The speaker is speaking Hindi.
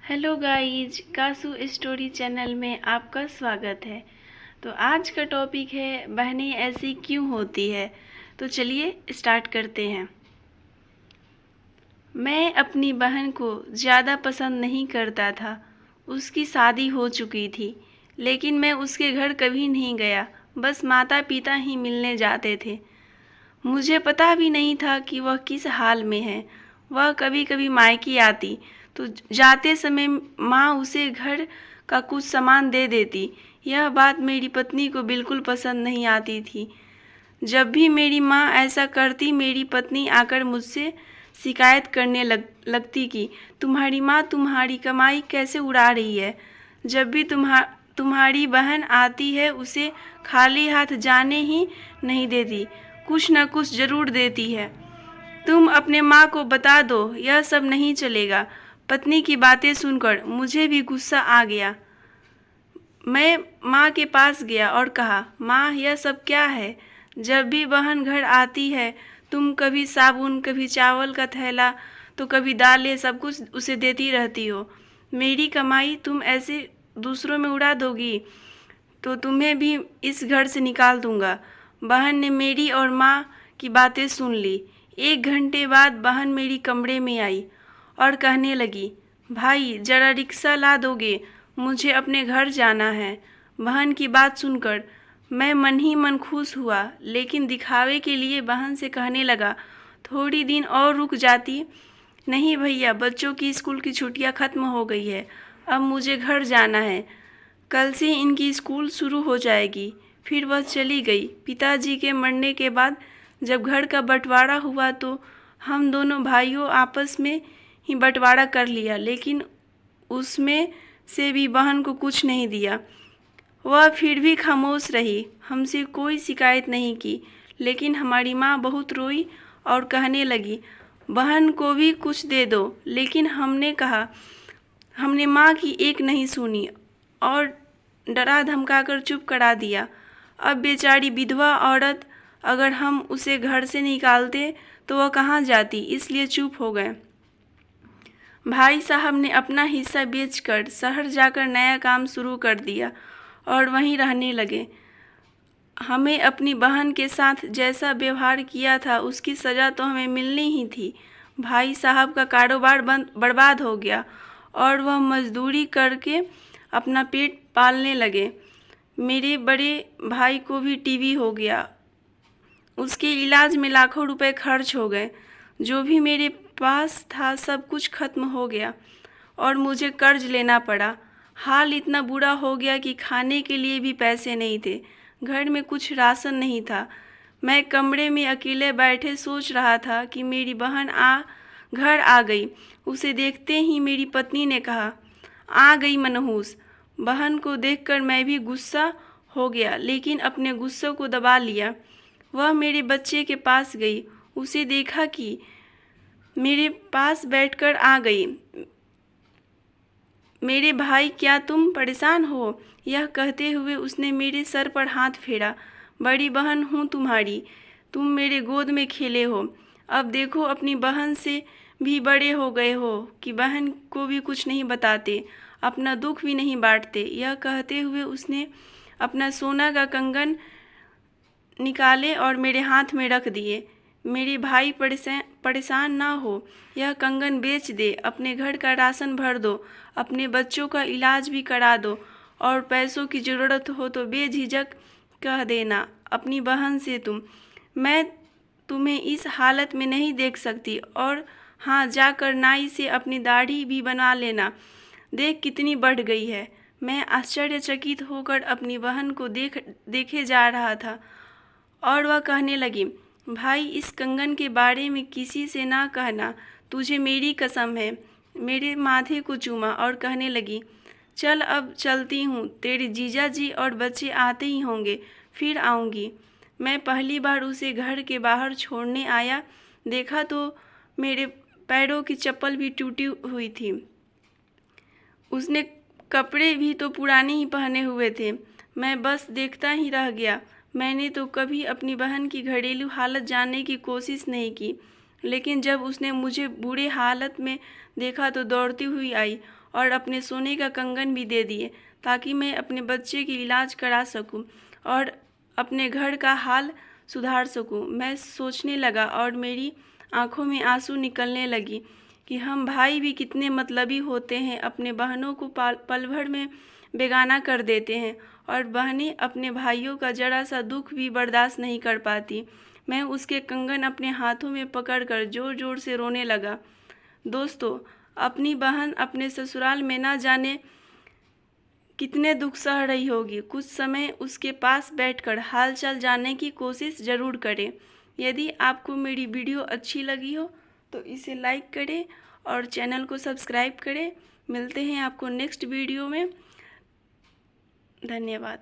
Hello guys, kasu story channel में आपका स्वागत है। तो आज का टॉपिक है बहनें ऐसी क्यों होती है। तो चलिए स्टार्ट करते हैं। मैं अपनी बहन को ज़्यादा पसंद नहीं करता था। उसकी शादी हो चुकी थी, लेकिन मैं उसके घर कभी नहीं गया। बस माता पिता ही मिलने जाते थे। मुझे पता भी नहीं था कि वह किस हाल में है। वह कभी कभी मायके आती तो जाते समय माँ उसे घर का कुछ सामान दे देती। यह बात मेरी पत्नी को बिल्कुल पसंद नहीं आती थी। जब भी मेरी माँ ऐसा करती, मेरी पत्नी आकर मुझसे शिकायत करने लगती कि तुम्हारी माँ तुम्हारी कमाई कैसे उड़ा रही है। जब भी तुम्हारी बहन आती है उसे खाली हाथ जाने ही नहीं देती, कुछ न कुछ जरूर देती है। तुम अपने माँ को बता दो, यह सब नहीं चलेगा। पत्नी की बातें सुनकर मुझे भी गुस्सा आ गया। मैं माँ के पास गया और कहा, माँ यह सब क्या है। जब भी बहन घर आती है तुम कभी साबुन, कभी चावल का थैला, तो कभी दालें, सब कुछ उसे देती रहती हो। मेरी कमाई तुम ऐसे दूसरों में उड़ा दोगी तो तुम्हें भी इस घर से निकाल दूंगा। बहन ने मेरी और माँ की बातें सुन ली। 1 घंटे बाद बहन मेरी कमरे में आई और कहने लगी, भाई जरा रिक्शा ला दोगे, मुझे अपने घर जाना है। बहन की बात सुनकर मैं मन ही मन खुश हुआ, लेकिन दिखावे के लिए बहन से कहने लगा, थोड़ी दिन और रुक जाती। नहीं भैया, बच्चों की स्कूल की छुट्टियां खत्म हो गई है, अब मुझे घर जाना है। कल से इनकी स्कूल शुरू हो जाएगी। फिर वह चली गई। पिताजी के मरने के बाद जब घर का बंटवारा हुआ तो हम दोनों भाइयों आपस में ही बंटवारा कर लिया, लेकिन उसमें से भी बहन को कुछ नहीं दिया। वह फिर भी खामोश रही, हमसे कोई शिकायत नहीं की। लेकिन हमारी माँ बहुत रोई और कहने लगी, बहन को भी कुछ दे दो। लेकिन हमने माँ की एक नहीं सुनी और डरा धमकाकर चुप करा दिया। अब बेचारी विधवा औरत, अगर हम उसे घर से निकालते तो वह कहाँ जाती, इसलिए चुप हो गए। भाई साहब ने अपना हिस्सा बेचकर शहर जाकर नया काम शुरू कर दिया और वहीं रहने लगे। हमें अपनी बहन के साथ जैसा व्यवहार किया था उसकी सज़ा तो हमें मिलनी ही थी। भाई साहब का कारोबार बर्बाद हो गया और वह मजदूरी करके अपना पेट पालने लगे। मेरे बड़े भाई को भी टीबी हो गया, उसके इलाज में लाखों रुपए खर्च हो गए। जो भी मेरे पास था सब कुछ खत्म हो गया और मुझे कर्ज लेना पड़ा। हाल इतना बुरा हो गया कि खाने के लिए भी पैसे नहीं थे, घर में कुछ राशन नहीं था। मैं कमरे में अकेले बैठे सोच रहा था कि मेरी बहन घर आ गई। उसे देखते ही मेरी पत्नी ने कहा, आ गई मनहूस। बहन को देखकर मैं भी गुस्सा हो गया, लेकिन अपने गुस्से को दबा लिया। वह मेरे बच्चे के पास गई, उसे देखा कि मेरे पास बैठकर आ गई। मेरे भाई, क्या तुम परेशान हो? यह कहते हुए उसने मेरे सर पर हाथ फेरा। बड़ी बहन हूँ तुम्हारी, तुम मेरे गोद में खेले हो। अब देखो अपनी बहन से भी बड़े हो गए हो कि बहन को भी कुछ नहीं बताते, अपना दुख भी नहीं बांटते। यह कहते हुए उसने अपना सोना का कंगन निकाले और मेरे हाथ में रख दिए। मेरे भाई, परेशान ना हो, यह कंगन बेच दे, अपने घर का राशन भर दो, अपने बच्चों का इलाज भी करा दो और पैसों की ज़रूरत हो तो बेझिझक कह देना अपनी बहन से, मैं तुम्हें इस हालत में नहीं देख सकती। और हाँ, जाकर नाई से अपनी दाढ़ी भी बना लेना, देख कितनी बढ़ गई है। मैं आश्चर्यचकित होकर अपनी बहन को देखे जा रहा था और वह कहने लगी, भाई इस कंगन के बारे में किसी से ना कहना, तुझे मेरी कसम है। मेरे माथे को चूमा और कहने लगी, चल अब चलती हूँ, तेरे जीजा जी और बच्चे आते ही होंगे, फिर आऊँगी। मैं पहली बार उसे घर के बाहर छोड़ने आया, देखा तो मेरे पैरों की चप्पल भी टूटी हुई थी। उसने कपड़े भी तो पुराने ही पहने हुए थे। मैं बस देखता ही रह गया। मैंने तो कभी अपनी बहन की घरेलू हालत जानने की कोशिश नहीं की। लेकिन जब उसने मुझे बुरे हालत में देखा तो दौड़ती हुई आई और अपने सोने का कंगन भी दे दिए ताकि मैं अपने बच्चे की इलाज करा सकूं और अपने घर का हाल सुधार सकूं। मैं सोचने लगा और मेरी आंखों में आंसू निकलने लगी कि हम भाई भी कितने मतलबी होते हैं, अपने बहनों को पल भर में बेगाना कर देते हैं और बहनें अपने भाइयों का जरा सा दुख भी बर्दाश्त नहीं कर पाती। मैं उसके कंगन अपने हाथों में पकड़कर जोर जोर से रोने लगा। दोस्तों, अपनी बहन अपने ससुराल में ना जाने कितने दुख सह रही होगी। कुछ समय उसके पास बैठकर हालचाल जानने की कोशिश ज़रूर करें। यदि आपको मेरी वीडियो अच्छी लगी हो तो इसे लाइक करें और चैनल को सब्सक्राइब करें। मिलते हैं आपको नेक्स्ट वीडियो में। धन्यवाद।